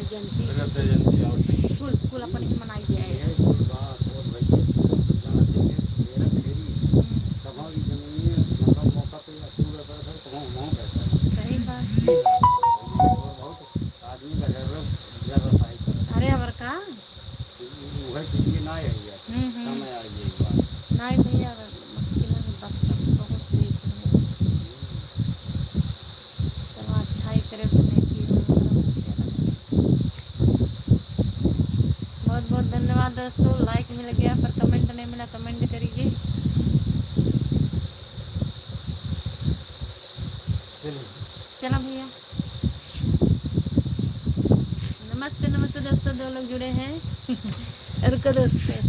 जयंती कुल कुल अपन ही मनाई जाए। सही बात। अरे अबर का नहीं भैया मुश्किल है बक्सर बहुत देख चलो अच्छा ही करे बने की बहुत बहुत धन्यवाद दोस्तों। लाइक मिल गया पर कमेंट नहीं मिला, कमेंट करिए। चलो भैया नमस्ते नमस्ते दोस्तों, 2 लोग जुड़े हैं। रुको दोस्तों।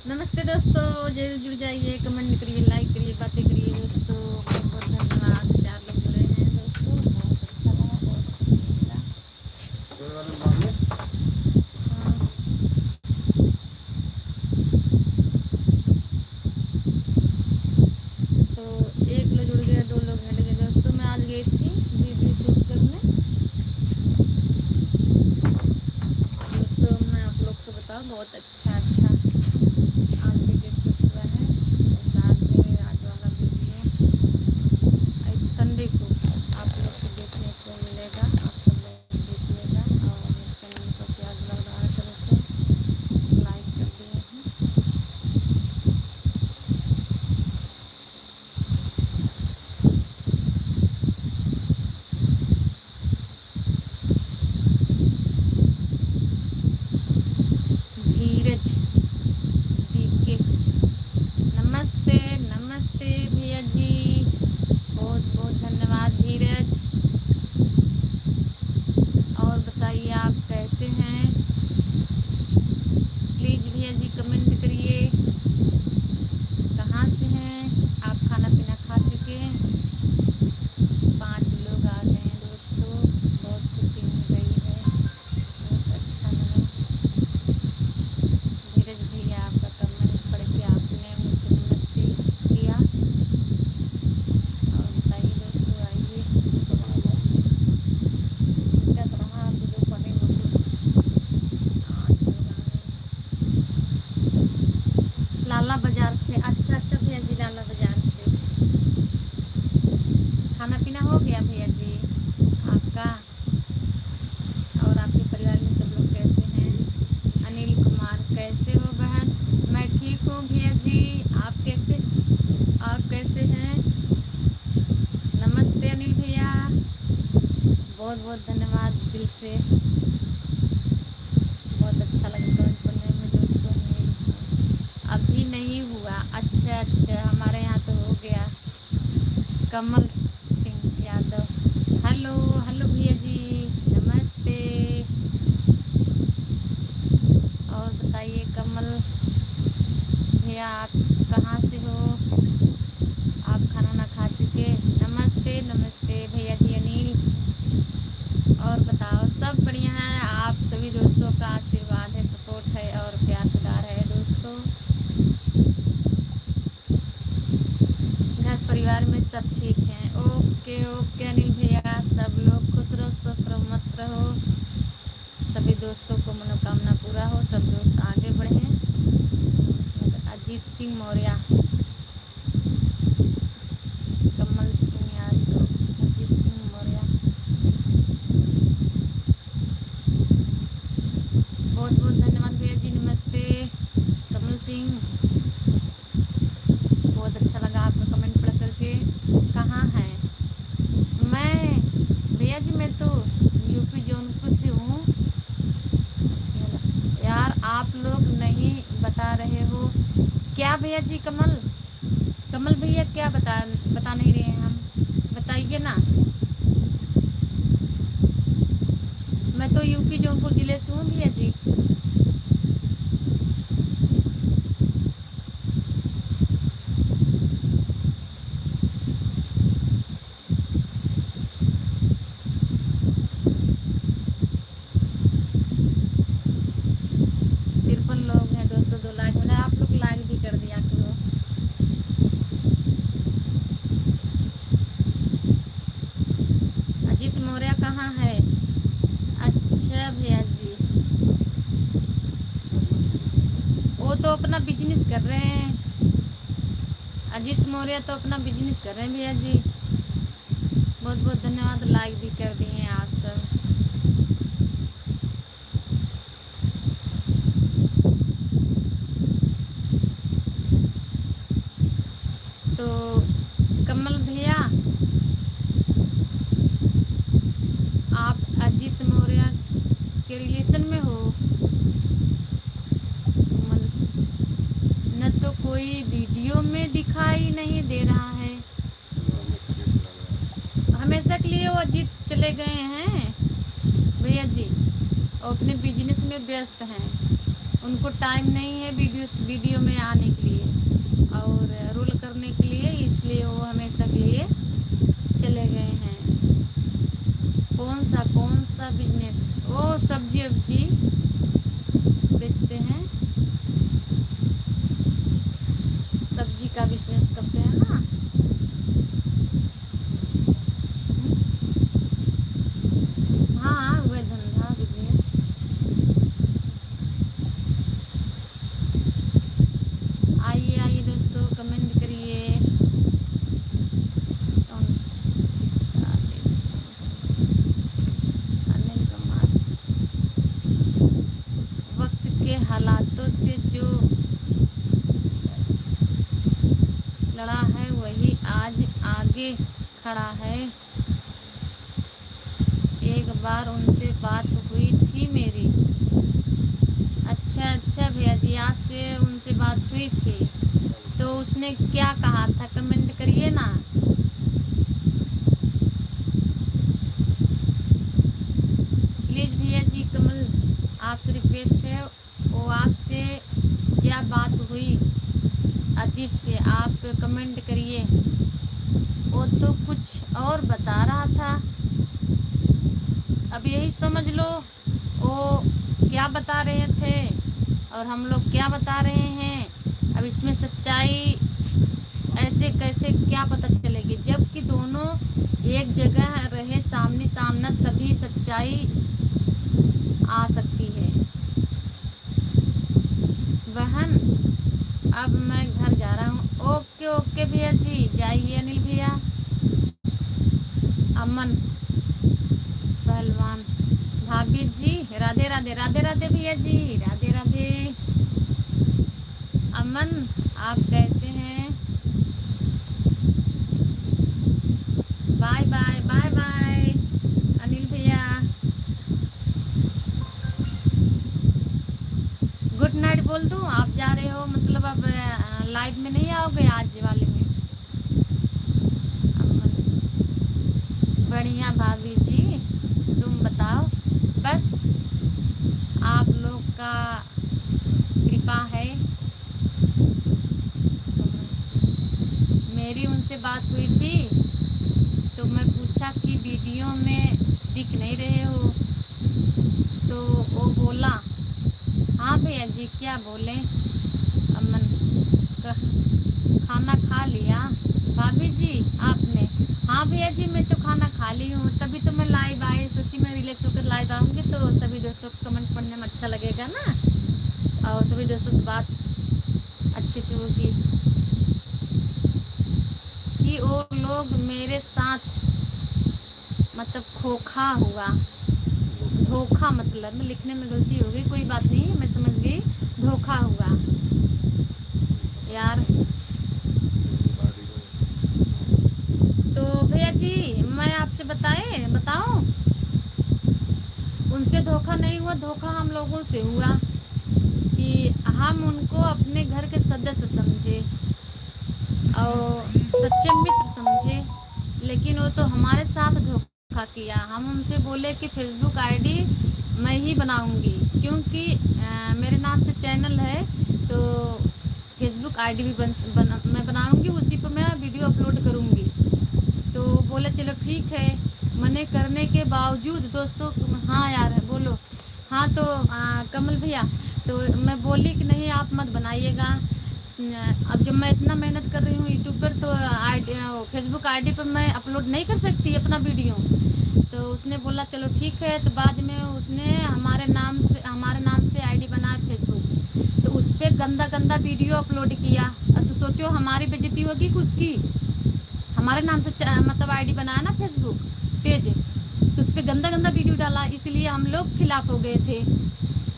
नमस्ते दोस्तों, जरूर जुड़ जाइए, कमेंट करिए, लाइक करिए, बातें करिए दोस्तों। बहुत बहुत धन्यवाद। 4 लोग जुड़े हैं दोस्तों, बहुत अच्छा लगा, बहुत खुशी मिला। तो 1 लोग जुड़ गया, 2 लोग हट गए दोस्तों। मैं आज गई थी वीडियो शूट करने दोस्तों। मैं आप लोग को बताऊँ बहुत अच्छा अच्छा आज वीडियो शूट हुआ है। और साथ में आज वाला वीडियो संडे को आप लोग को देखने को मिलेगा। आप सब लोग देखिएगा और चैनल को प्यार लगा करो तो लाइक कर दिए हैं। धीरज डीके नमस्ते नमस्ते भैया जी, बहुत बहुत धन्यवाद धीरज। और बताइए आप कैसे हैं? प्लीज भैया जी कमेंट करिए, कहाँ से हैं आप? खाना पीना खा चुके हैं? 5 लोग आ गए हैं दोस्तों, बहुत खुशी मिल रही है, बहुत अच्छा लगा। धीरज भैया आपका कमेंट पढ़ के आपने मुझसे नमस्ते किया। और बताइए दोस्तों, आइए क्या रहा वीडियो पढ़े लाला बाजार से। अच्छा अच्छा भैया जी, लाला बाजार से। खाना पीना हो गया भैया जी आपका? और आपके परिवार में सब लोग कैसे हैं? अनिल कुमार कैसे हो बहन? मैं ठीक हूँ भैया जी, आप कैसे हैं? नमस्ते अनिल भैया, बहुत बहुत धन्यवाद दिल से। बहुत अच्छा लगा कमेंट पढ़ने में दोस्तों। अभी नहीं हुआ? अच्छा अच्छा, हमारे यहाँ तो हो गया। कमल सिंह यादव हेलो हेलो भैया जी नमस्ते। और बताइए कमल भैया आप कहाँ से हो? आप खाना ना खा चुके? नमस्ते नमस्ते भैया जी अनिल। और बताओ सब बढ़िया है? आप सभी दोस्तों का आशीर्वाद है, सपोर्ट है और प्यार दुलार है दोस्तों। घर परिवार में सब ठीक हैं? ओके ओके अनिल भैया, सब लोग खुश रहो, स्वस्थ रहो, मस्त रहो। सभी दोस्तों को मनोकामना पूरा हो, सब दोस्त आगे बढ़े। अजीत सिंह मौर्य, कमल सिंह यादव, अजीत सिंह मौर्य, बहुत बहुत धन्यवाद भैया जी, नमस्ते कमल सिंह। बहुत अच्छा लगा आपका कमेंट पढ़ करके। कहाँ हैं? मैं भैया जी मैं तो यूपी जौनपुर से हूँ यार, आप लोग नहीं बता रहे हो क्या भैया जी? कमल भैया क्या बता नहीं रहे हैं हम? बताइए ना। मैं तो यूपी जौनपुर जिले से हूँ भैया जी। तो अपना बिजनेस कर रहे हैं, अजीत मौर्य तो अपना बिजनेस कर रहे हैं भैया जी। बहुत बहुत धन्यवाद, लाइक भी कर दिए आप सब। तो कमल भैया, आप अजीत मौर्य के रिलेशन में हो? न तो कोई वीडियो में दिखाई नहीं दे रहा है। हमेशा के लिए वो अजीत चले गए हैं भैया जी, और अपने बिजनेस में व्यस्त हैं, उनको टाइम नहीं है वीडियो में आने के लिए और रोल करने के लिए, इसलिए वो हमेशा के लिए चले गए हैं। कौन सा बिजनेस? वो सब्जी वब्जी बेचते हैं, सब्जी का बिजनेस करते हैं ना। हाँ, वह धंधा बिजनेस। आइए आइए दोस्तों, कमेंट करिए। अनिल कुमार, वक्त के हालातों से जो लड़ा है वही आज आगे खड़ा है। एक बार उनसे बात हुई थी मेरी। अच्छा भैया जी, आपसे उनसे बात हुई थी, तो उसने क्या कहा था? कमेंट करिए ना। प्लीज भैया जी, कमल आपसे रिक्वेस्ट है, वो आपसे क्या बात हुई अजीत से, आप कमेंट करिए। वो तो कुछ और बता रहा था, अब यही समझ लो वो क्या बता रहे थे और हम लोग क्या बता रहे हैं। अब इसमें सच्चाई ऐसे कैसे क्या पता चलेगी, जबकि दोनों एक जगह रहे सामने सामने, तभी सच्चाई आ सकती है। बहन, अब मैं घर जा रहा हूँ। ओके ओके भैया जी, जाइए अनिल भैया। अमन पहलवान, भाभी जी राधे राधे। राधे राधे भैया जी, राधे राधे। अमन, आप कैसे हैं? Bye bye bye bye Anil भैया, गुड नाइट बोल दूं? आप जा रहे हो मतलब अब लाइव में नहीं आओगे आज वाले में? अमन, बढ़िया भाभी जी, तुम बताओ। बस आप लोग का कृपा है। मेरी उनसे बात हुई थी, तो मैं पूछा कि वीडियो में दिख नहीं रहे हो, तो वो बोला। हाँ भैया जी, क्या बोले? अमन, खाना खा लिया भाभी जी आपने? हाँ भैया जी, मैं तो खाना खा ली हूँ, तभी तो मैं लाइव आई, सोची मैं रिलैक्स होकर लाइव आऊँगी तो सभी दोस्तों को कमेंट पढ़ने में अच्छा लगेगा ना, और सभी दोस्तों से बात अच्छे से होगी। कि वो लोग मेरे साथ मतलब खोखा हुआ, धोखा, मतलब मैं लिखने में गलती हो गई, कोई बात नहीं, मैं समझ गई, धोखा हुआ यार। तो भैया जी, मैं आपसे बताऊं, उनसे धोखा नहीं हुआ, धोखा हम लोगों से हुआ कि हम उनको अपने घर के सदस्य समझे और सच्चे मित्र समझे, लेकिन वो तो हमारे साथ धोखा किया। हम उनसे बोले कि फेसबुक आईडी मैं ही बनाऊंगी, क्योंकि मेरे नाम से चैनल है, तो फेसबुक आईडी भी मैं बनाऊंगी, उसी पर मैं वीडियो अपलोड करूंगी। तो बोले चलो ठीक है। मने करने के बावजूद दोस्तों, हाँ यार बोलो। हाँ तो कमल भैया, तो मैं बोली कि नहीं आप मत बनाइएगा, अब जब मैं इतना मेहनत कर रही हूँ यूट्यूब पर, तो फेसबुक आईडी पर मैं अपलोड नहीं कर सकती अपना वीडियो। तो उसने बोला चलो ठीक है, तो बाद में उसने हमारे नाम से आईडी बनाया फेसबुक, तो उस पर गंदा गंदा वीडियो अपलोड किया। अब तो सोचो हमारी बेइज्जती होगी कि उसकी। हमारे नाम से मतलब आईडी बनाया ना फेसबुक पेज, तो उस पर गंदा गंदा वीडियो डाला, इसलिए हम लोग खिलाफ हो गए थे।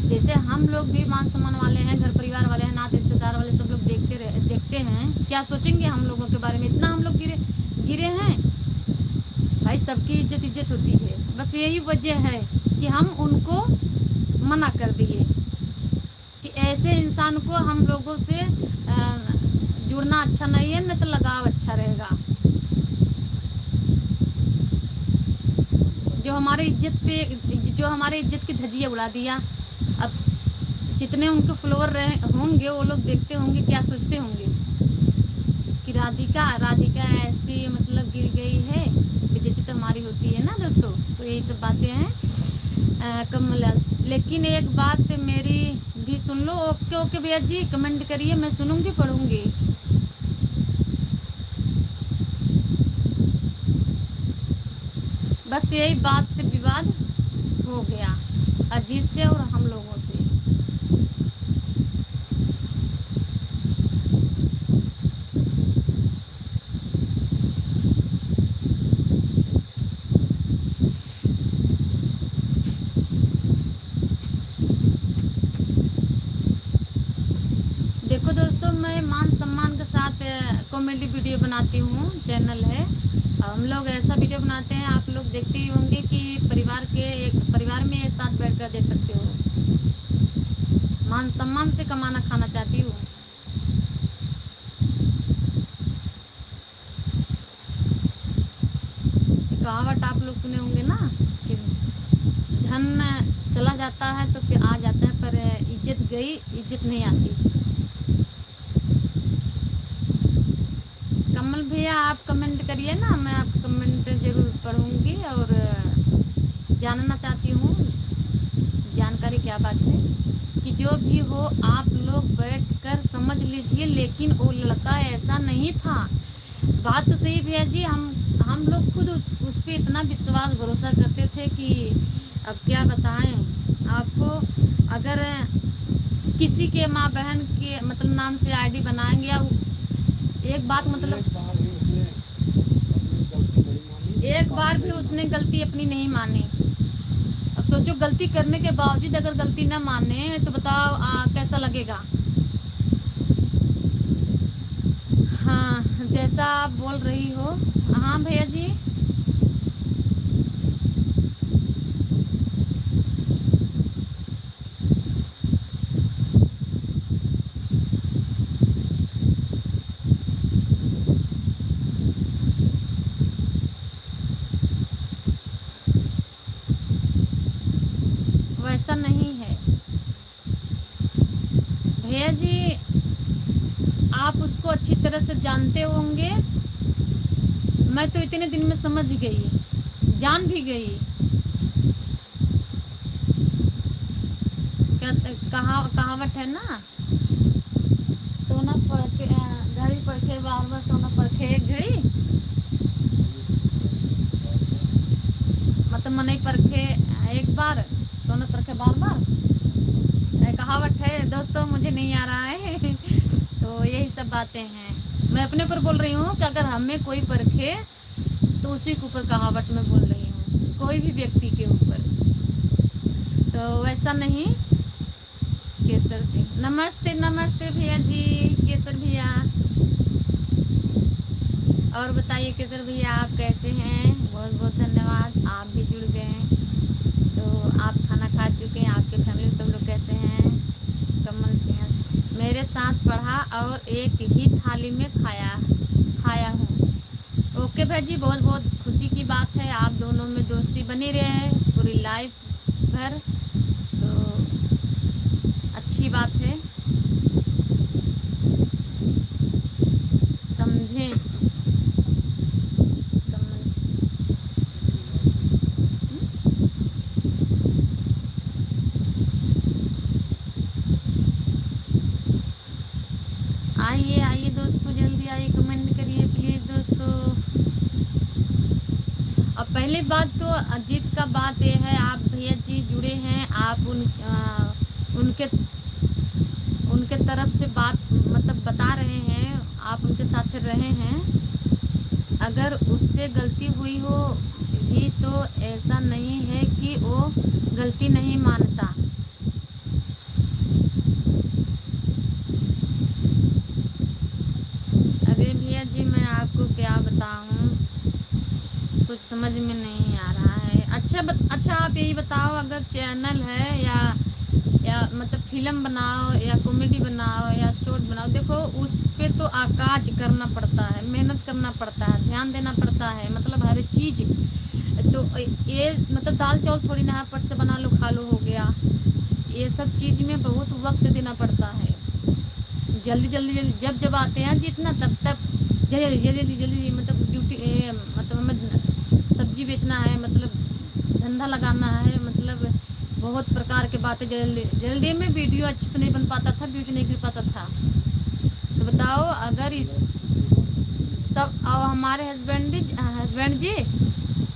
जैसे हम लोग भी मान सम्मान वाले हैं, घर परिवार वाले हैं, नाते रिश्तेदार वाले सब लोग देखते हैं, क्या सोचेंगे हम लोगों के बारे में। इतना हम लोग गिरे हैं भाई। सबकी इज्जत होती है। बस यही वजह है कि हम उनको मना कर दिए कि ऐसे इंसान को हम लोगों से जुड़ना अच्छा नहीं है, न तो लगाव अच्छा रहेगा। जो हमारे इज्जत की धज्जियां उड़ा दिया। अब जितने उनके फॉलोअर होंगे वो लोग देखते होंगे, क्या सोचते होंगे कि राधिका ऐसी मतलब गिर गई है। बेइज्जती तो हमारी होती है ना दोस्तों। तो यही सब बातें हैं कमला। लेकिन एक बात मेरी भी सुन लो। ओके ओके भैया जी, कमेंट करिए, मैं सुनूंगी पढ़ूंगी। बस यही बात से विवाद हो गया अजीत से और हम लोगों से। देखो दोस्तों, मैं मान सम्मान के साथ कॉमेडी वीडियो बनाती हूँ, चैनल है। हम लोग ऐसा वीडियो बनाते हैं, आप लोग देखते ही होंगे कि परिवार में एक साथ बैठकर देख सकते हो। मान सम्मान से कमाना खाना चाहती हूँ। कहावत आप लोग सुने होंगे ना कि धन चला जाता है तो फिर आ जाता है, पर इज्जत गई इज्जत नहीं आती। कमल भैया आप कमेंट करिए ना, मैं आप कमेंट जरूर पढ़ूंगी और जानना चाहती हूँ जानकारी क्या बात है। कि जो भी हो आप लोग बैठकर समझ लीजिए, लेकिन वो लड़का ऐसा नहीं था। बात तो सही भैया जी, हम लोग खुद उस पर इतना विश्वास भरोसा करते थे कि अब क्या बताएं आपको। अगर किसी के माँ बहन के मतलब नाम से आईडी बनाएंगे या एक बात मतलब एक बार भी उसने गलती अपनी नहीं मानी। अब सोचो, गलती करने के बावजूद अगर गलती ना माने तो बताओ कैसा लगेगा। हाँ, जैसा आप बोल रही हो। हाँ भैया जी, वैसा नहीं है भैया जी। आप उसको अच्छी तरह से जानते होंगे। मैं तो इतने दिन में समझ गई, जान भी गई। कहावत है ना, सोना परखे घड़ी परखे बार बार, सोना परखे एक घड़ी, मतलब मनई परखे एक बार, सोना परखे बार बार। कहावत है दोस्तों, मुझे नहीं आ रहा है। तो यही सब बातें हैं। मैं अपने ऊपर बोल रही हूँ कि अगर हमें कोई परखे तो उसी के ऊपर कहावत में बोल रही हूँ, कोई भी व्यक्ति के ऊपर। तो वैसा नहीं। केसर सिंह, नमस्ते नमस्ते भैया जी, केसर भैया। और बताइए केसर भैया, आप कैसे हैं? बहुत बहुत धन्यवाद, आप भी जुड़ गए। तो आप खाना खा चुके हैं, आपके फैमिली सब लोग कैसे हैं? कमल सिंह, मेरे साथ पढ़ा और एक ही थाली में खाया हूँ। ओके भाई जी, बहुत बहुत खुशी की बात है। आप दोनों में दोस्ती बनी रहे पूरी लाइफ भर, तो अच्छी बात है। समझे? आइए आइए दोस्तों, जल्दी आइए, कमेंट करिए प्लीज़ दोस्तों। और पहली बात तो अजीत का बात ये है, आप भैया जी जुड़े हैं, आप उनके आपके तरफ से बात मतलब बता रहे हैं, आप उनके साथ रहे हैं, अगर उससे गलती हुई हो भी तो ऐसा नहीं है कि वो गलती नहीं मानता। अरे भैया जी मैं आपको क्या बताऊं, कुछ समझ में नहीं आ रहा है। अच्छा आप यही बताओ, अगर चैनल है या मतलब फिल्म बनाओ या कॉमेडी बनाओ या शॉर्ट बनाओ, देखो उस पे तो आकाज करना पड़ता है, मेहनत करना पड़ता है, ध्यान देना पड़ता है, मतलब हर चीज। तो ये मतलब दाल चावल थोड़ी ना फट से बना लो खा लो हो गया, ये सब चीज में बहुत वक्त देना पड़ता है। जल्दी जल्दी जल्दी जब जब आते हैं जितना तब तक जल्दी जल्दी जल्दी मतलब ड्यूटी मतलब हमें सब्जी बेचना है, मतलब धंधा लगाना है, मतलब बहुत प्रकार के बातें जल्दी जल्दी में वीडियो अच्छे से नहीं बन पाता था, वीडियो नहीं गिर पाता था। तो बताओ अगर इस सब और हमारे हस्बैंड जी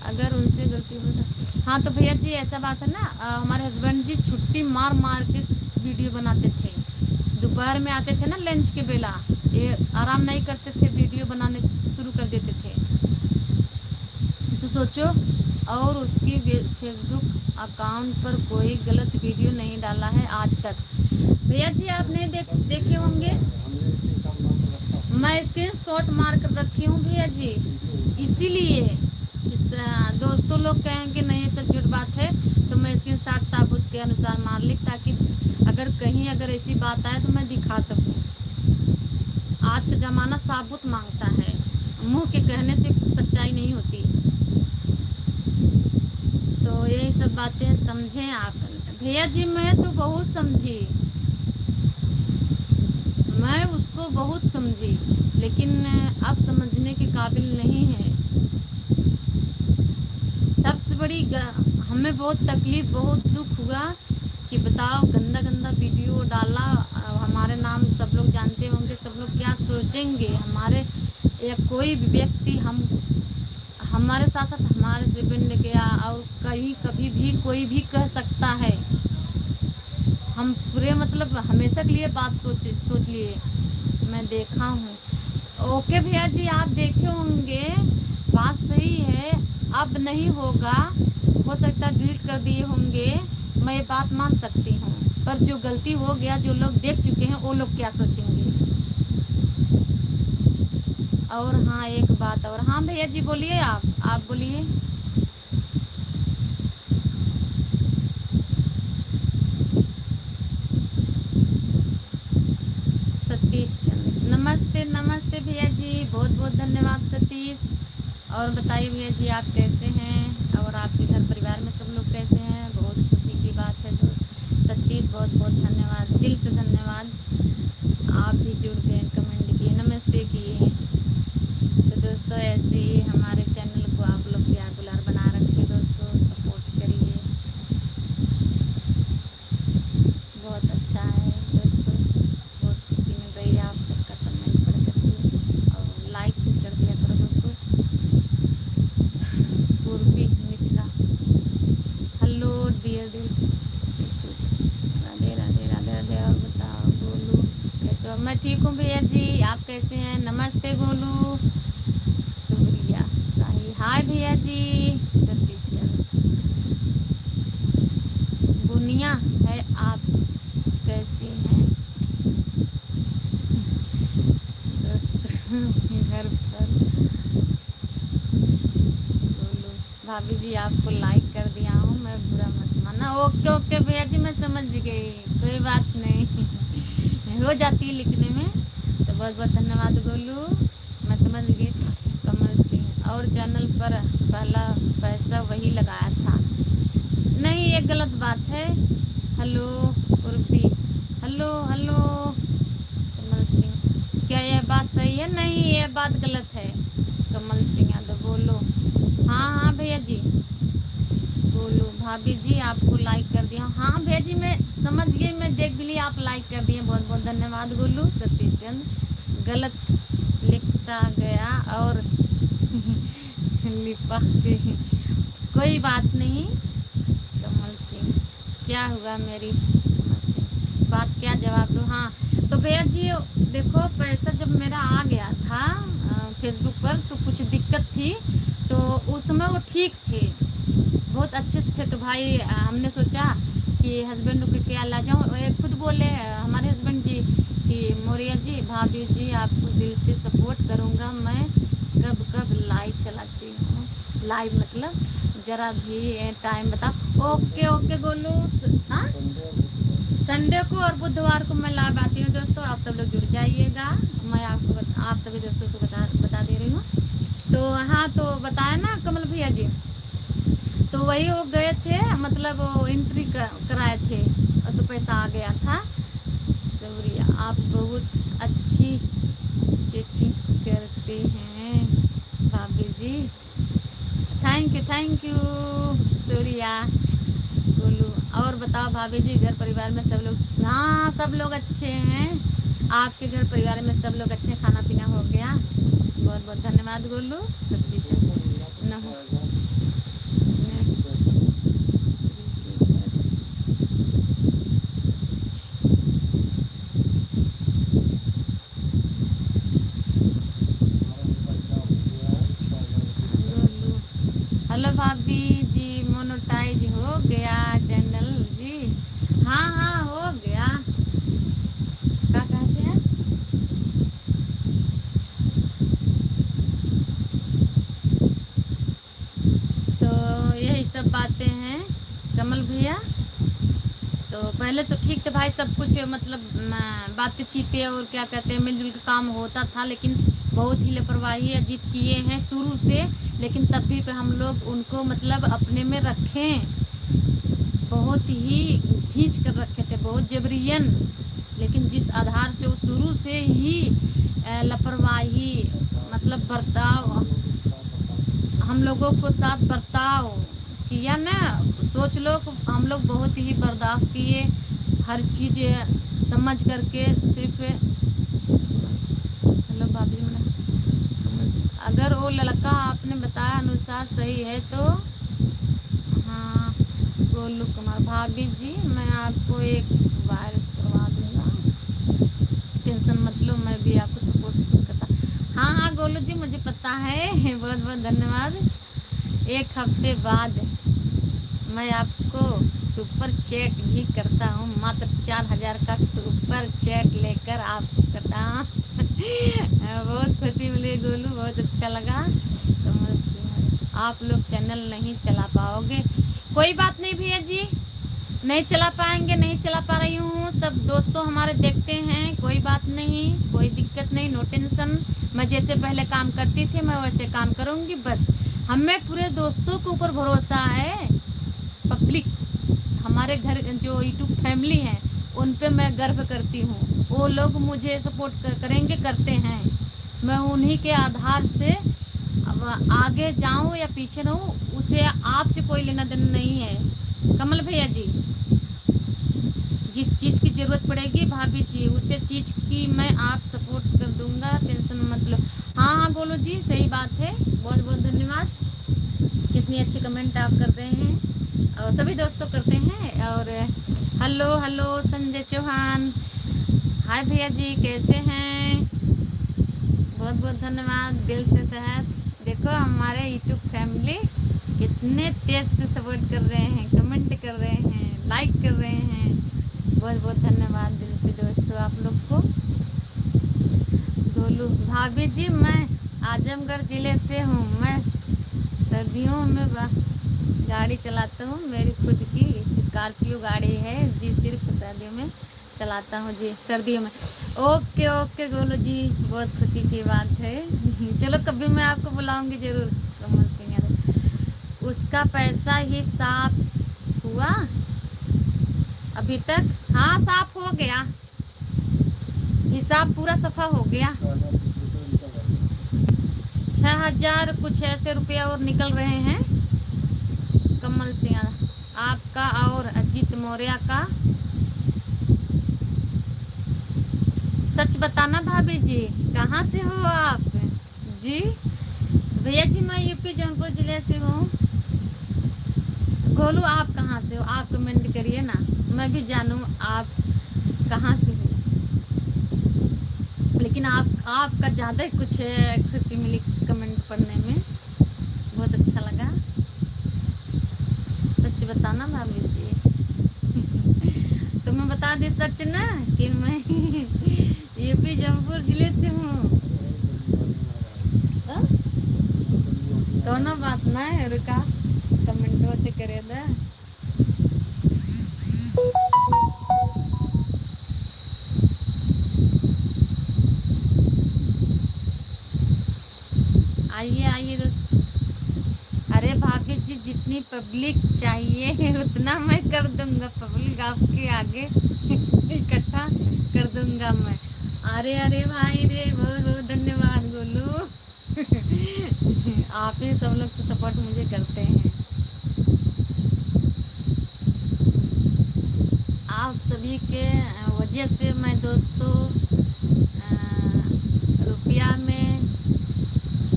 अगर उनसे गलती हो तो हाँ, तो भैया जी ऐसा बात है ना, हमारे हस्बैंड जी छुट्टी मार मार के वीडियो बनाते थे। दोपहर में आते थे ना लंच के बेला, ये आराम नहीं करते थे, वीडियो बनाने शुरू कर देते थे। तो सोचो, और उसकी फेसबुक अकाउंट पर कोई गलत वीडियो नहीं डाला है आज तक। भैया जी आपने देखे होंगे, मैं स्क्रीन शॉट मार कर रखी हूँ भैया जी, इसीलिए दोस्तों लोग कहें कि नहीं सब झूठ बात है, तो मैं स्क्रीन शॉट साबुत के अनुसार मार ली, ताकि अगर कहीं अगर ऐसी बात आए तो मैं दिखा सकूं। आज का जमाना साबुत मांगता है, मुंह के कहने से सच्चाई नहीं होती। तो यही सब बातें समझें आप। भैया जी मैं तो बहुत समझी, मैं उसको बहुत समझी, लेकिन अब समझने के काबिल नहीं है। सबसे बड़ी हमें बहुत तकलीफ बहुत दुख हुआ कि बताओ गंदा गंदा वीडियो डाला, हमारे नाम सब लोग जानते होंगे, सब लोग क्या सोचेंगे हमारे, या कोई भी व्यक्ति हम हमारे साथ साथ हमारे हस्बैंड गया और कभी कभी भी कोई भी कह सकता है। हम पूरे मतलब हमेशा के लिए बात सोच लिए, मैं देखा हूँ। ओके भैया जी आप देखे होंगे, बात सही है, अब नहीं होगा, हो सकता है डिलीट कर दिए होंगे, मैं ये बात मान सकती हूँ, पर जो गलती हो गया, जो लोग देख चुके हैं वो लोग क्या सोचेंगे। और हाँ एक बात और, हाँ भैया जी बोलिए, आप बोलिए। सतीश चंद्र नमस्ते नमस्ते भैया जी, बहुत बहुत धन्यवाद सतीश। और बताइए भैया जी आप कैसे हैं, और आपके घर परिवार में सब लोग कैसे हैं, बहुत खुशी की बात है। तो सतीश बहुत बहुत धन्यवाद, दिल से धन्यवाद, आप भी जुड़ गए, कमेंट किए, नमस्ते किए। तो दोस्तों ऐसे ही हमारे चैनल को आप लोग प्यार दुलार बना रखिए दोस्तों, सपोर्ट करिए, बहुत अच्छा है दोस्तों, बहुत खुशी मिल रही है आप सबका कमेंट पढ़ करके, और लाइक भी कर दिया करो दोस्तों। पूर्वी मिश्रा हेलो डियर दिल, राधे राधे राधे राधे। और बताओ गोलू कैसे हो, मैं ठीक हूँ भैया जी, आप कैसे हैं, नमस्ते गोलू, शुक्रिया साही, हाय भैया जी, सतीश बुनिया है, आप कैसी हैं दोस्तों घर पर बोलो। भाभी जी आपको लाइक कर दिया हूँ, मैं बुरा मत माना। ओके ओके भैया जी मैं समझ गई, कोई बात नहीं हो जाती है लिखने में, तो बहुत बहुत धन्यवाद गोलू, मैं समझ गई। कमल सिंह, और चैनल पर पहला पैसा वही लगाया था, नहीं ये गलत बात है। Hello Urfi, hello hello Kamal Singh, क्या यह बात सही है, नहीं यह बात गलत है। कमल सिंह यादव बोलो, हाँ हाँ भैया जी बोलो। भाभी जी आपको लाइक कर दिया, हाँ भैया जी मैं समझ गई, मैं देख ली आप लाइक कर दिए, बहुत बहुत धन्यवाद गोलू। सतीश चंद गलत लिखता गया और लिपा के, कोई बात नहीं। कमल सिंह क्या हुआ मेरी, कमल सिंह बात क्या जवाब दूँ, हाँ तो भैया जी देखो, पैसा जब मेरा आ गया था फेसबुक पर तो कुछ दिक्कत थी, तो उस समय वो ठीक थे, बहुत अच्छे से थे। तो भाई हमने सोचा कि हस्बैंड को क्या ला जाऊँ, और ये खुद बोले हमारे हस्बैंड जी कि मोरिया जी, भाभी जी आपको दिल से सपोर्ट करूँगा, मैं कब कब लाइव चलाती हूँ, लाइव मतलब जरा भी टाइम बताओ। ओके ओके गोलू, हाँ संडे को और बुधवार को मैं लाइव आती हूँ दोस्तों, आप सब लोग जुड़ जाइएगा। मैं आपको आप सभी दोस्तों से बता दे रही हूँ। तो हाँ, तो बताया ना कमल भैया जी, तो वही वो गए थे, मतलब वो एंट्री कराए थे और तो पैसा आ गया था। सूर्या आप बहुत अच्छी चेकिंग करते हैं भाभी जी, थैंक यू सूर्या। बोलू और बताओ भाभी जी, घर परिवार में सब लोग? हाँ सब लोग अच्छे हैं, आपके घर परिवार में सब लोग अच्छे, खाना पीना हो गया? बहुत बहुत धन्यवाद गोलू। न हो हेलो भाभी जी, मोनेटाइज हो गया चैनल जी? हाँ हाँ हो गया। क्या कहते हैं? तो यही सब बातें हैं कमल भैया। तो पहले तो ठीक थे भाई, सब कुछ मतलब बातें चीते और क्या कहते हैं मिलजुल के काम होता था, लेकिन बहुत ही लापरवाही अजीत किए हैं शुरू से, लेकिन तब भी पे हम लोग उनको मतलब अपने में रखें, बहुत ही खींच कर रखे थे, बहुत जबरियन। लेकिन जिस आधार से वो शुरू से ही लापरवाही मतलब बर्ताव हम लोगों को साथ बर्ताव किया ना, सोच लो हम लोग बहुत ही बर्दाश्त किए हर चीज़ समझ करके। सिर्फ हेलो भाभी, अगर वो लड़का आपने बताया अनुसार सही है तो हाँ। गोलू कुमार भाभी जी, मैं आपको एक वायरस करवा दूंगा, टेंशन मत लो, मैं भी आपको सपोर्ट करता। हाँ हाँ गोलू जी मुझे पता है, बहुत बहुत धन्यवाद। एक हफ्ते बाद मैं आपको सुपर चैट भी करता हूँ, मात्र 4000 का सुपर चैट लेकर आपको करता बहुत खुशी मिली गोलू, बहुत अच्छा लगा। तो आप लोग चैनल नहीं चला पाओगे, कोई बात नहीं भैया जी, नहीं चला पाएंगे, नहीं चला पा रही हूँ, सब दोस्तों हमारे देखते हैं, कोई बात नहीं, कोई दिक्कत नहीं, नो टेंशन। मैं जैसे पहले काम करती थी मैं वैसे काम करूँगी, बस हमें पूरे दोस्तों के ऊपर भरोसा है। पब्लिक हमारे घर जो यूट्यूब फैमिली है उन पे मैं गर्व करती हूँ, वो लोग मुझे सपोर्ट करेंगे, करते हैं, मैं उन्हीं के आधार से अब आगे जाऊँ या पीछे रहूँ उसे आपसे कोई लेना देना नहीं है कमल भैया जी। जिस चीज़ की ज़रूरत पड़ेगी भाभी जी उसे चीज़ की मैं आप सपोर्ट कर दूंगा, टेंशन मत लो। हाँ हाँ गोलू जी सही बात है, बहुत बहुत धन्यवाद, कितनी अच्छी कमेंट आप कर रहे हैं और सभी दोस्तों करते हैं। और हेलो हेलो संजय चौहान, हाय भैया जी कैसे हैं, बहुत बहुत धन्यवाद दिल से तहत। देखो हमारे यूट्यूब फैमिली कितने तेज से सपोर्ट कर रहे हैं, कमेंट कर रहे हैं, लाइक कर रहे हैं, बहुत बहुत धन्यवाद दिल से दोस्तों आप लोग को। गोलू भाभी जी मैं आजमगढ़ ज़िले से हूँ, मैं सर्दियों में गाड़ी चलाता हूँ, मेरी खुद की स्कॉर्पियो गाड़ी है जी, सिर्फ सर्दियों में चलाता हूँ जी, सर्दियों में। ओके ओके गोलू जी बहुत खुशी की बात है चलो कभी मैं आपको बुलाऊंगी जरूर। कमल सिंह यादव, उसका पैसा ही साफ हुआ अभी तक? हाँ साफ हो गया, हिसाब पूरा सफा हो गया, 6000 कुछ ऐसे रुपया और निकल रहे हैं। कमल सिंह आपका और अजीत मौर्य का सच बताना भाभी जी, कहाँ से हो आप जी? भैया जी मैं यूपी जौनपुर जिले से हूँ। गोलू आप कहाँ से हो, आप कमेंट करिए ना, मैं भी जानूँ आप कहाँ से हो। लेकिन आपका ज़्यादा ही कुछ खुशी मिली कमेंट पढ़ने में, बहुत अच्छा लगा। सच बताना भाभी जी। तो मैं बता दी सच ना कि मैं यूपी जौनपुर जिले से हूँ। दोनों बात ना है रुका कमेंट होते करे दा। आइए आइए दोस्त। अरे भाभी जी जितनी पब्लिक चाहिए उतना मैं कर दूंगा, पब्लिक आपके आगे इकट्ठा कर दूंगा मैं। अरे अरे भाई रे, बहुत बहुत धन्यवाद गोलू। आप ही सब लोग तो सपोर्ट मुझे करते हैं। आप सभी के वजह से मैं दोस्तों रुपया में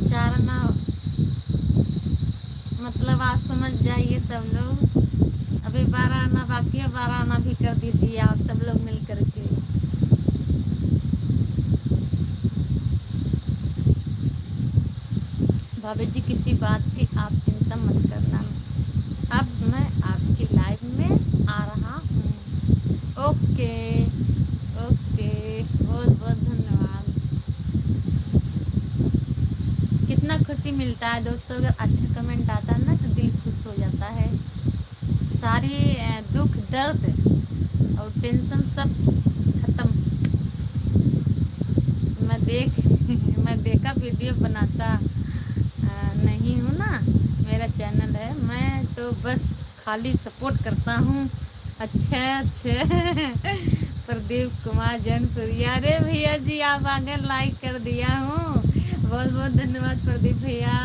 चार आना, मतलब आप समझ जाइए सब लोग। अभी 12 आना बाकी है, 12 आना भी कर दीजिए आप सब लोग मिल करके। भाभी जी किसी बात की आप चिंता मत करना, अब मैं आपकी लाइफ में आ रहा हूँ। ओके ओके, बहुत बहुत धन्यवाद। कितना खुशी मिलता है दोस्तों, अगर अच्छा कमेंट आता है ना तो दिल खुश हो जाता है। सारी दुख दर्द और टेंशन सब खत्म। मैं देखा वीडियो बनाता नहीं हूँ ना, मेरा चैनल है, मैं तो बस खाली सपोर्ट करता हूँ। अच्छा अच्छा। प्रदीप कुमार जैनपुरी, अरे भैया जी आप आगे लाइक कर दिया हूँ, बहुत बहुत धन्यवाद प्रदीप भैया।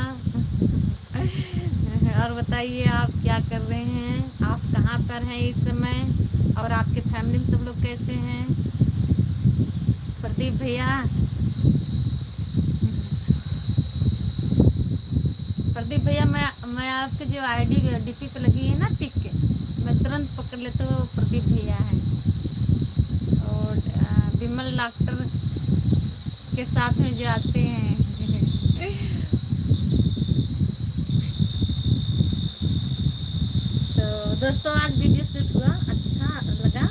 और बताइए आप क्या कर रहे हैं, आप कहाँ पर हैं इस समय, और आपके फैमिली में सब लोग कैसे हैं। प्रदीप भैया, प्रदीप भैया मैं आपके जो आईडी डीपी पे लगी है ना पिक के, मैं तुरंत पकड़ लेते हो प्रदीप भैया है। और विमल डॉक्टर के साथ में जो आते हैं। तो दोस्तों आज वीडियो शूट हुआ, अच्छा लगा।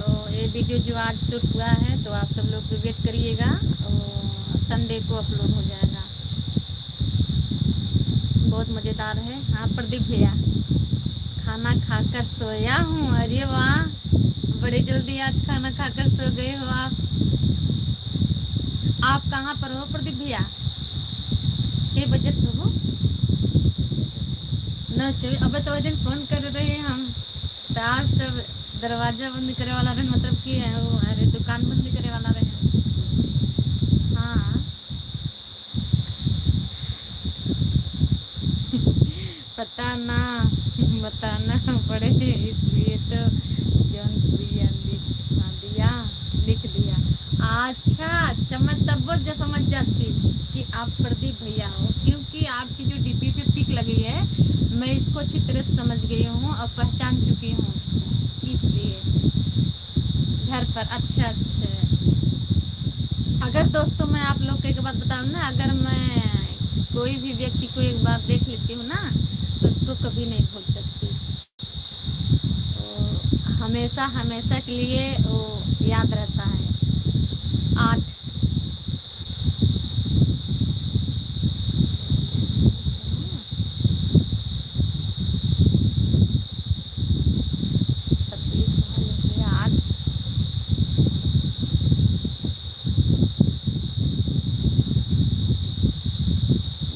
और ये वीडियो जो आज शूट हुआ है तो आप सब लोग वेट करिएगा, और संडे को अपलोड हो जाएगा। बहुत मज़ेदार है। हाँ प्रदीप भैया, खाना खाकर सोया हूँ। अरे वाह, बड़े जल्दी आज खाना खाकर सो गए हो आप कहाँ पर हो प्रदीप भैया, के बजट हो न चो। अब तो दिन फोन कर रहे हैं हम तो आज सब दरवाजा बंद करे वाला रहे, मतलब कि वो अरे दुकान बंद करे वाला रहे। हाँ पता ना बताना पड़े, इसलिए तो जौनपुरी लिख दिया। अच्छा अच्छा, मैं तब वो समझ जाती कि आप प्रदीप भैया हो, क्योंकि आपकी जो डीपी पे पिक लगी है मैं इसको अच्छी तरह से समझ गई हूँ और पहचान चुकी हूँ, इसलिए घर पर। अच्छा अच्छा, अगर दोस्तों मैं आप लोग को एक बात बताऊँ ना, अगर मैं कोई भी व्यक्ति को एक बार देख लेती हूँ ना तो उसको कभी नहीं भूल सकती, तो हमेशा हमेशा के लिए वो याद रहता है। 8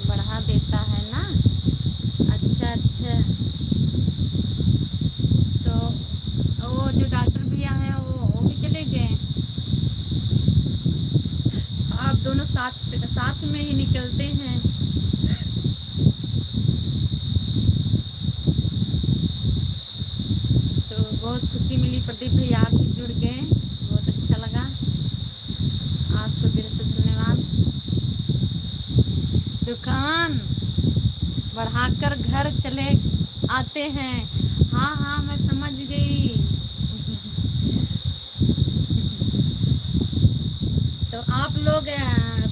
बढ़ा देता है ना। अच्छा अच्छा, तो वो जो डॉक्टर भैया हैं वो भी चले गए, आप दोनों साथ में ही निकलते हैं। तो बहुत खुशी मिली प्रदीप भैया, आप भी जुड़ गए, बहुत अच्छा लगा, आपको दिल से धन्यवाद। दुकान बढ़ाकर घर चले आते हैं। हाँ हाँ मैं समझ गई। तो आप लोग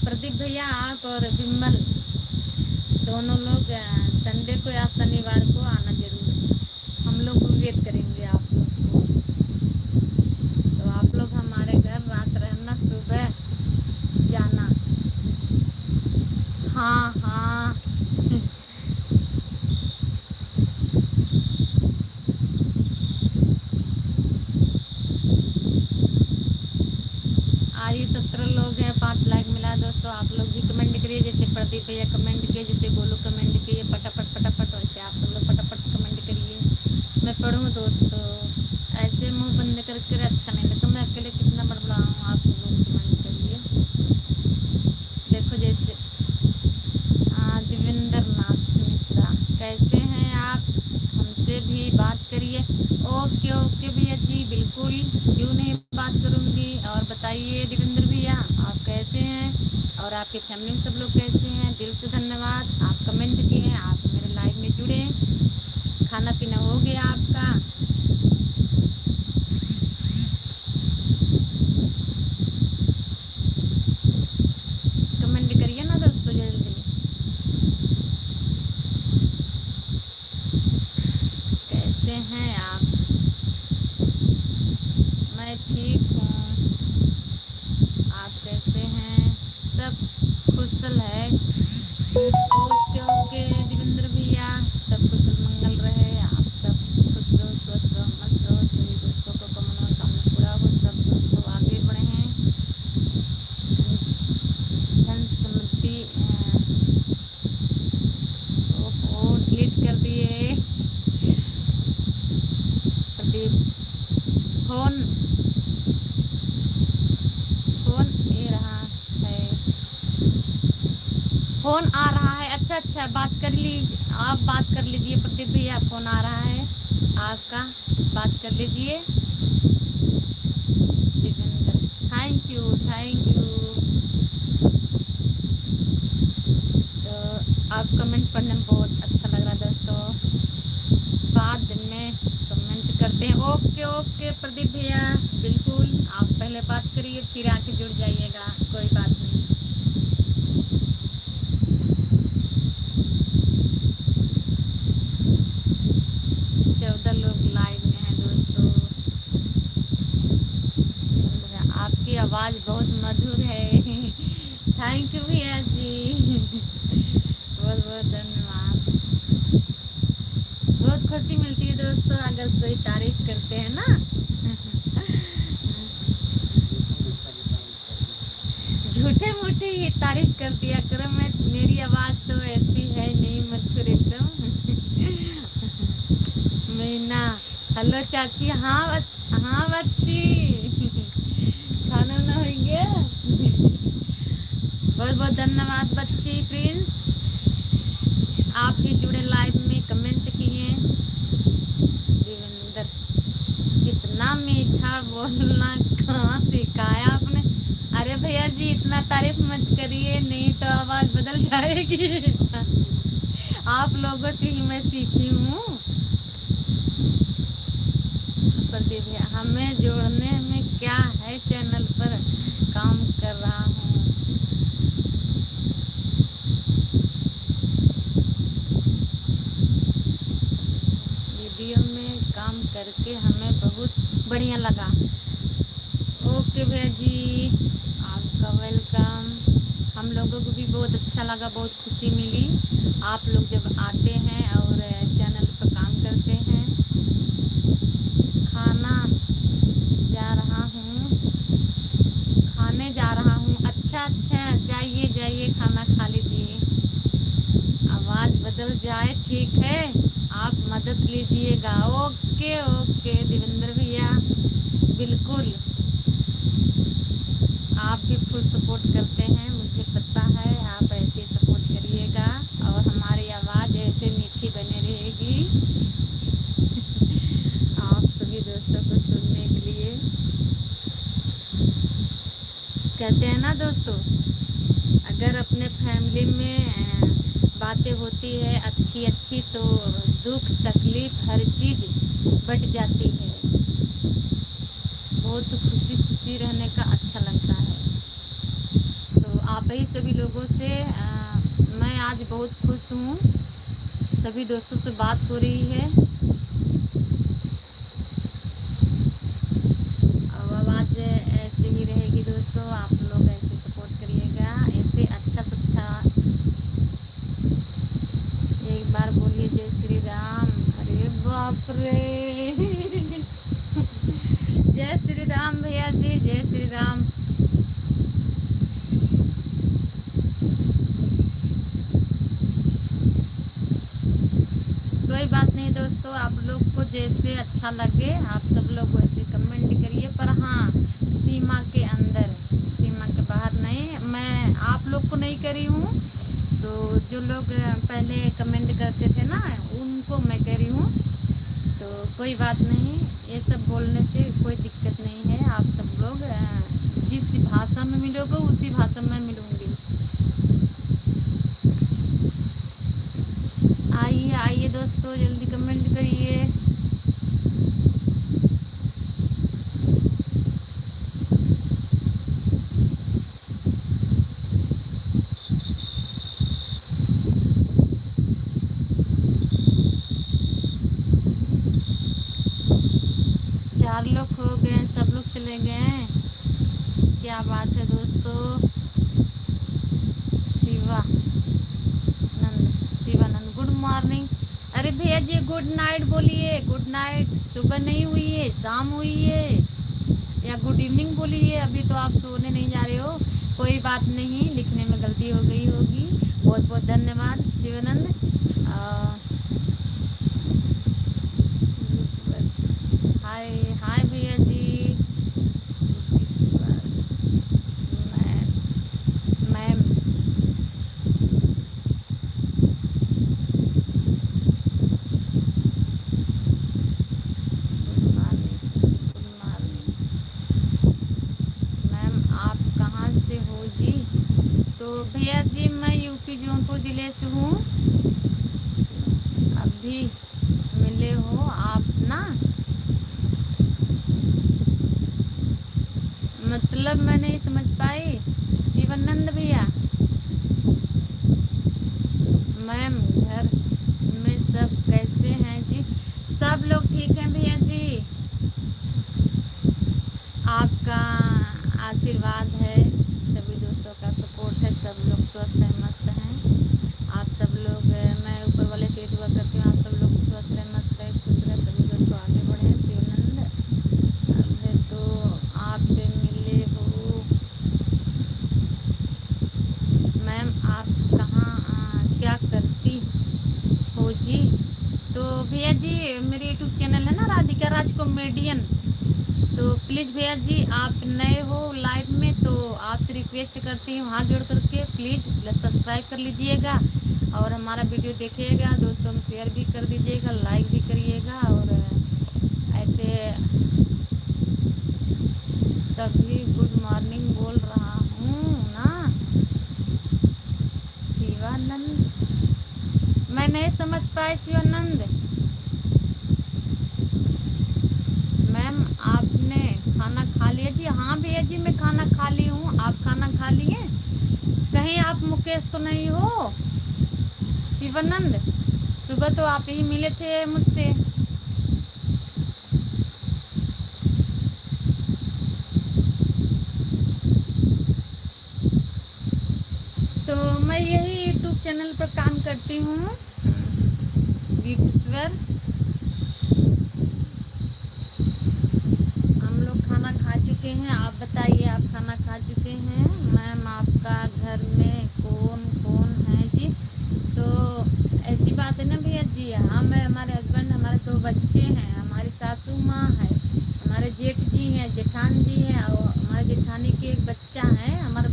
प्रदीप भैया, आप और विमल दोनों लोग संडे को या शनिवार को आना जरूर। हम लोग वेट करेंगे आप लोग को। तो आप लोग हमारे घर रात रहना, सुबह जाना। हाँ हाँ। आज 17 लोग हैं, 5 लाइक मिला दोस्तों। आप लोग भी कमेंट करिए, जैसे प्रदीप भैया कमेंट किए, जैसे गोलू कमेंट किए, फटाफट फटाफट, वैसे आप सब लोग फटाफट कमेंट करिए। मैं पढ़ूँ दोस्तों, ऐसे मुंह बंद करके अच्छा नहीं लगता। मैं अकेले कितना बड़बड़ाऊँ, आप सब लोग कमेंट करिए। देखो जैसे देवेंद्र नाथ मिश्रा, कैसे हैं आप, हमसे भी बात करिए। ओके ओके भैया जी, बिल्कुल, क्यों नहीं बात करूंगी। और बताइए देवेंद्र भैया, आप कैसे हैं और आपके फैमिली में सब लोग कैसे हैं। दिल से धन्यवाद, आप कमेंट किए हैं, आप मेरे लाइव में जुड़े। खाना पीना हो गया आपका। कमेंट करिए ना दोस्तों जल्दी। कैसे हैं आप। मैं ठीक हूँ, आप कैसे हैं। सब कुशल है। ओके ओके देवेंद्र भैया, सब कुशल मंगल रहे। आप सब खुश रहो, स्वस्थ रहो, मस्त रहो। सभी दोस्तों को मनोकामना पूरा हो, सब दोस्तों आगे बढ़े हैं। धन समृद्धि ओहो डिलीट कर दिए प्रदीप। फोन फोन ये रहा है, फोन आ रहा है। अच्छा अच्छा, बात कर लीजिए, आप बात कर लीजिए प्रदीप भैया, फोन आ रहा है आपका, बात कर लीजिए। Devendra, thank you thank you. तो आप कमेंट पढ़ने में बहुत अच्छा लग रहा है दोस्तों, बाद में कमेंट करते हैं। ओके ओके प्रदीप भैया, बिल्कुल, आप पहले बात करिए फिर आके जुड़ जाइएगा, कोई बात नहीं। 14 लोग लाइव में हैं दोस्तों। आपकी आवाज़ बहुत मधुर है। थैंक यू भैया जी, बहुत बहुत धन्यवाद। बहुत खुशी मिलती है दोस्तों अगर कोई तारीफ करते हैं ना। झूठे मूठे ही तारीफ कर दिया करो। मैं, मेरी आवाज़ तो ऐसी है नहीं, मधुर एकदम। मीना, हेलो चाची। हाँ हाँ बच्ची, खाना ना हो गया। बहुत बहुत धन्यवाद बच्ची प्रिंस, आप भी जुड़े लाइव में, कमेंट किए। देवेंद्र, कितना मीठा बोलना कहाँ सिखाया आपने। अरे भैया जी इतना तारीफ मत करिए, नहीं तो आवाज बदल जाएगी। आप लोगों से ही मैं सीखी हूँ। प्रदीप भैया, हमें जोड़ने में क्या है, चैनल पर काम कर रहा हूँ। वीडियो में काम करके हमें बहुत बढ़िया लगा। ओके भैया जी, आपका वेलकम। हम लोगों को भी बहुत अच्छा लगा, बहुत खुशी मिली आप लोग जब आते हैं और चैनल पर काम करते हैं। खाना जा रहा हूँ, खाने जा रहा हूँ। अच्छा अच्छा, जाइए जाइए, खाना खा लीजिए। आवाज़ बदल जाए ठीक है, आप मदद लीजिएगा। ओके ओके देवेंद्र भैया, बिल्कुल, आप भी फुल सपोर्ट करते हैं, मुझे पता है। आप ऐसे सपोर्ट करिएगा और हमारी आवाज़ ऐसे मीठी बनी रहेगी। आप सभी दोस्तों को सुनने के लिए। कहते हैं ना दोस्तों, अगर अपने फैमिली में बातें होती है अच्छी अच्छी, तो दुख तकलीफ हर चीज़ बट जाती है। बहुत खुशी खुशी रहने का अच्छा लगता है। कई सभी लोगों से मैं आज बहुत खुश हूँ। सभी दोस्तों से बात हो रही है। अब आवाज़ ऐसे ही रहेगी दोस्तों, आप लोग ऐसे सपोर्ट करिएगा, ऐसे अच्छा से अच्छा। एक बार बोलिए जय श्री राम। अरे बाप रे जय श्री राम भैया जी, जय श्री राम। कोई बात नहीं दोस्तों, आप लोग को जैसे अच्छा लगे आप सब लोग वैसे कमेंट करिए, पर हाँ सीमा के अंदर, सीमा के बाहर नहीं। मैं आप लोग को नहीं करी हूँ, तो जो लोग पहले कमेंट करते थे ना उनको मैं करी हूँ। तो कोई बात नहीं, ये सब बोलने से कोई दिक्कत नहीं है। आप सब लोग जिस भाषा में मिलोगे उसी भाषा में मिलूँगी। आइए आइए दोस्तों, जल्दी कमेंट करिए। चार लोग हो गए, सब लोग चले गए, क्या बात है दोस्तों। Shivanand good morning. अरे भैया जी गुड नाइट बोलिए, गुड नाइट। सुबह नहीं हुई है, शाम हुई है, या गुड इवनिंग बोलिए। अभी तो आप सोने नहीं जा रहे हो। कोई बात नहीं, लिखने में गलती हो गई होगी। बहुत बहुत धन्यवाद शिवानंद। हाय हाय भैया जी। मैम आप कहाँ से हो जी? तो भैया जी मैं यूपी जौनपुर ज़िले से हूँ। अभी मिले हो आप ना, मतलब मैं नहीं समझ पाई शिवानंद भैया। मैम घर में सब कैसे हैं जी? सब लोग ठीक हैं भैया जी, आपका आशीर्वाद है, सभी दोस्तों का सपोर्ट है, सब लोग स्वस्थ हैं, मस्त हैं। आप सब लोग, मैं ऊपर वाले से दुआ करती हूँ आप सब लोग स्वस्थ रहे, मस्त रहे, खुश रहे, सभी दोस्तों आगे बढ़े। शिवानंद अब तो आप मिले हो। मैम आप कहाँ क्या करती हो जी? तो भैया जी मेरे यूट्यूब चैनल है ना राधिका राज कॉमेडियन, तो प्लीज़ भैया जी आप नए हो लाइव में तो आपसे रिक्वेस्ट करती हूँ हाथ जोड़ करके प्लीज़ सब्सक्राइब कर लीजिएगा और हमारा वीडियो देखिएगा, दोस्तों में शेयर भी कर दीजिएगा, लाइक भी करिएगा। और ऐसे तभी गुड मॉर्निंग बोल रहा हूँ ना शिवानंद। मैं नहीं समझ पाई शिवानंद। मैम आपने खाना खा लिया जी? हाँ भैया जी मैं खाना खा ली हूँ, आप खाना खा लिए? कहीं आप मुकेश तो नहीं हो शिवानंद? सुबह तो आप ही मिले थे मुझसे। तो मैं यही यूट्यूब चैनल पर काम करती हूँ, गीतस्वर। हम लोग खाना खा चुके हैं, आप बताइए आप खाना खा चुके हैं? मैम आपका घर में कौन कौन है जी? तो ऐसी बात है ना भैया जी, हम है, हमारे हस्बैंड, हमारे 2 बच्चे हैं, हमारी सासू माँ है, हमारे जेठ जी हैं, जेठान जी हैं, और हमारे जेठानी के एक बच्चा है, हमारा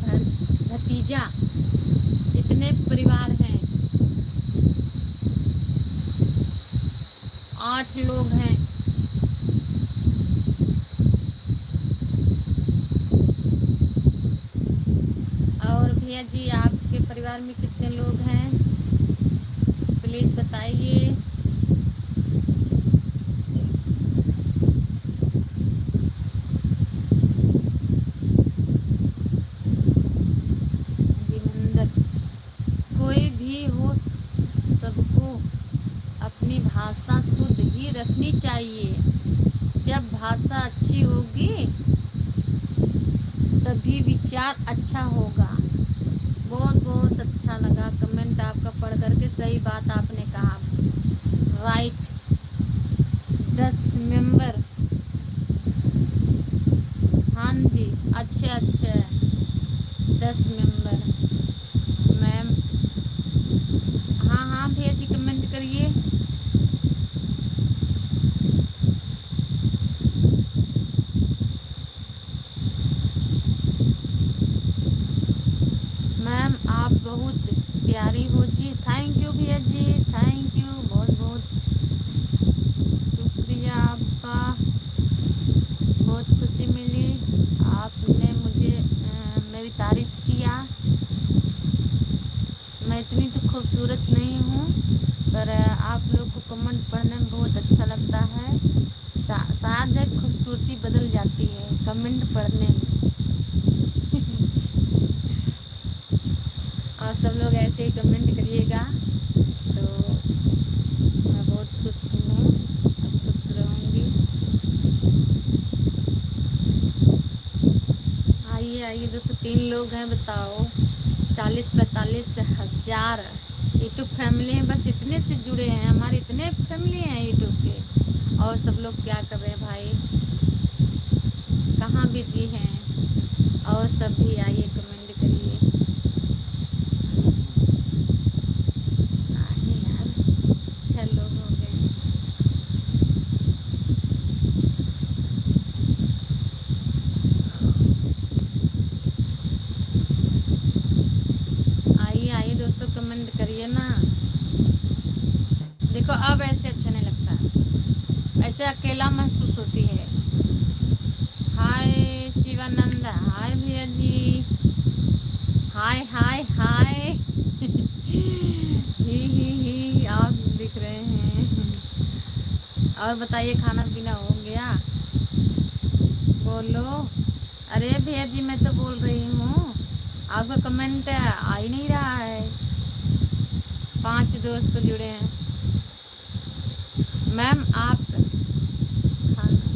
भतीजा। इतने परिवार हैं, 8 लोग हैं। और भैया जी आपके परिवार में कितने लोग हैं प्लीज़ बताइए। भाषा शुद्ध ही रखनी चाहिए। जब भाषा अच्छी होगी तभी विचार अच्छा होगा। बहुत बहुत अच्छा लगा कमेंट आपका पढ़ करके। सही बात आपने कहा, राइट। 10 मेंबर, हाँ जी, अच्छे अच्छे 10 मेंबर। मैम, हाँ हाँ भैया जी कमेंट करिए। मैम आप बहुत प्यारी हो जी। थैंक यू भैया जी, थैंक यू, बहुत बहुत शुक्रिया आपका। बहुत खुशी मिली आपने मुझे मेरी तारीफ किया। मैं इतनी तो खूबसूरत नहीं हूँ, पर आप लोग को कमेंट पढ़ने में बहुत अच्छा लगता है। शायद खूबसूरती बदल जाती है कमेंट पढ़ने में। और सब लोग ऐसे ही कमेंट करिएगा तो मैं बहुत खुश हूँ और खुश रहूँगी। आइए आइए दोस्तों, 3 लोग हैं, बताओ 40-45 हज़ार यूट्यूब फैमिली हैं। बस इतने से जुड़े हैं, हमारे इतने फैमिली हैं यूट्यूब के। और सब लोग क्या कर रहे हैं भाई, कहाँ बिजी हैं? और सब भी आइए कमेंट करिए। आइए यार, 6 लोग हो गए। आइए आइए दोस्तों कमेंट करिए ना। देखो अब ऐसे अच्छा नहीं लगता, ऐसे अकेला महसूस होती है। हाय शिवानंद, हाय भैया जी, हाय हाय हाय। ही आप दिख रहे हैं। और बताइए खाना पीना हो गया? बोलो। अरे भैया जी मैं तो बोल रही हूँ, आपका कमेंट आ ही नहीं रहा है। 5 दोस्त जुड़े हैं। मैम आप खाना,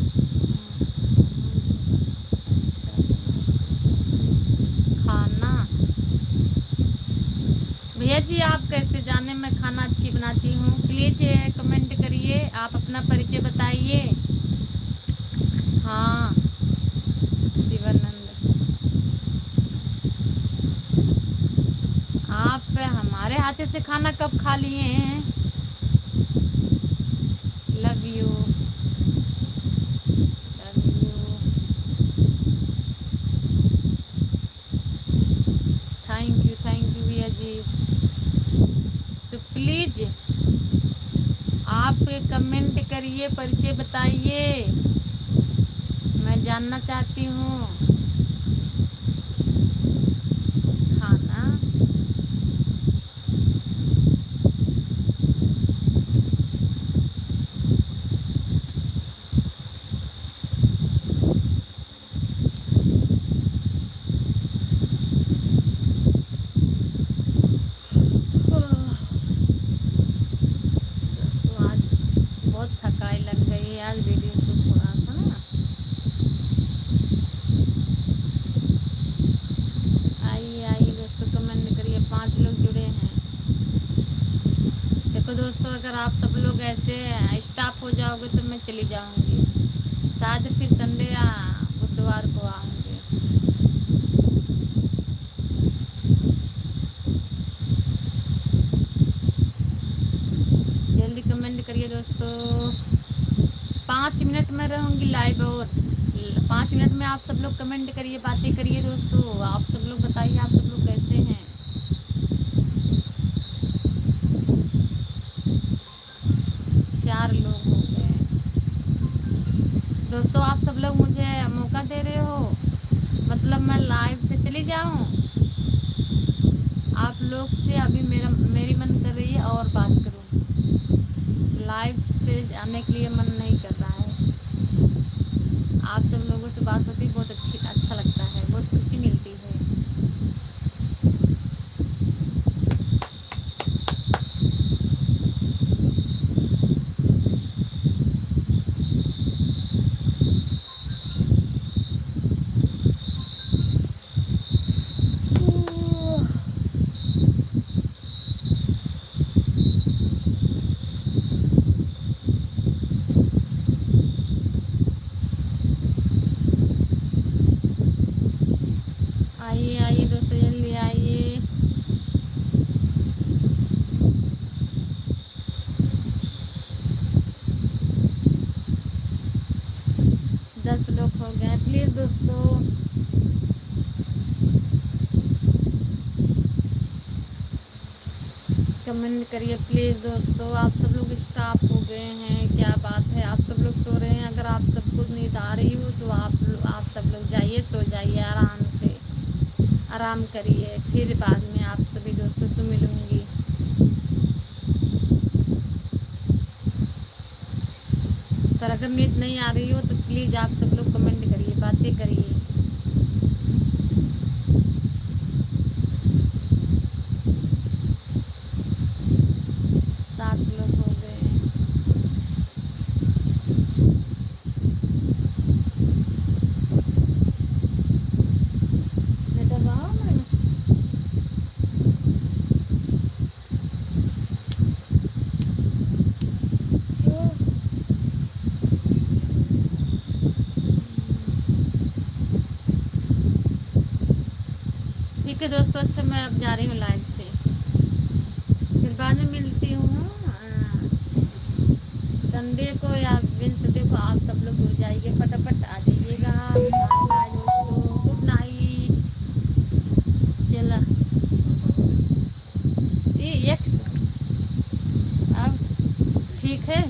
खाना भैया जी आप कैसे जाने मैं खाना अच्छी बनाती हूँ? प्लीज कमेंट करिए, आप अपना परिचय बताइए। हाँ शिवानंद, आप हमारे हाथे से खाना कब खा लिए हैं? Love you, love you, thank you भैया जी। तो प्लीज आप कमेंट करिए, परिचय बताइए, मैं जानना चाहती हूँ। खाना दोस्तों आज बहुत थकाई लग गई है, आज वीडियो शूट हो रहा था ना। आइए आइए दोस्तों कमेंट करिए, 5 लोग जुड़े हैं। देखो दोस्तों अगर आप सब लोग ऐसे स्टॉप हो जाओगे तो मैं चली जाऊंगी, शायद फिर संडे या बुधवार को आऊंगी। जल्दी कमेंट करिए दोस्तों, 5 मिनट में रहूंगी लाइव, और 5 मिनट में आप सब लोग कमेंट करिए, बातें करिए दोस्तों। आप सब लोग बताइए आप सब लोग कैसे हैं? 4 लोग हो गए दोस्तों। आप सब लोग मुझे मौका दे रहे हो, मतलब मैं लाइव से चली जाऊं? आप लोग से अभी मेरी मन कर रही है और बात करूं, लाइव से जाने के लिए मन नहीं कर रहा है। आप सब लोगों से बात होती बहुत अच्छा लगता है, बहुत खुशी मिलती है। कमेंट करिए प्लीज़ दोस्तों। आप सब लोग स्टॉप हो गए हैं, क्या बात है? आप सब लोग सो रहे हैं। अगर आप सबको नींद आ रही हो तो आप सब लोग जाइए, सो जाइए आराम से, आराम करिए। फिर बाद में आप सभी दोस्तों से मिलूंगी। पर अगर नींद नहीं आ रही हो तो प्लीज़ आप सब लोग कमेंट करिए, बातें करिए। सात लोग हो गए हैं। बेटा बाहर ना। ठीक है दोस्तों, अच्छा मैं अब जा रही हूँ लाइव से, फिर बाद में मिलती हूँ। संडे को या वेडनेसडे को आप सब लोग जुड़ जाइए, फटाफट आ जाइएगा। बाय बाय दोस्तों, गुड नाइट। चला ये यक्स अब ठीक है।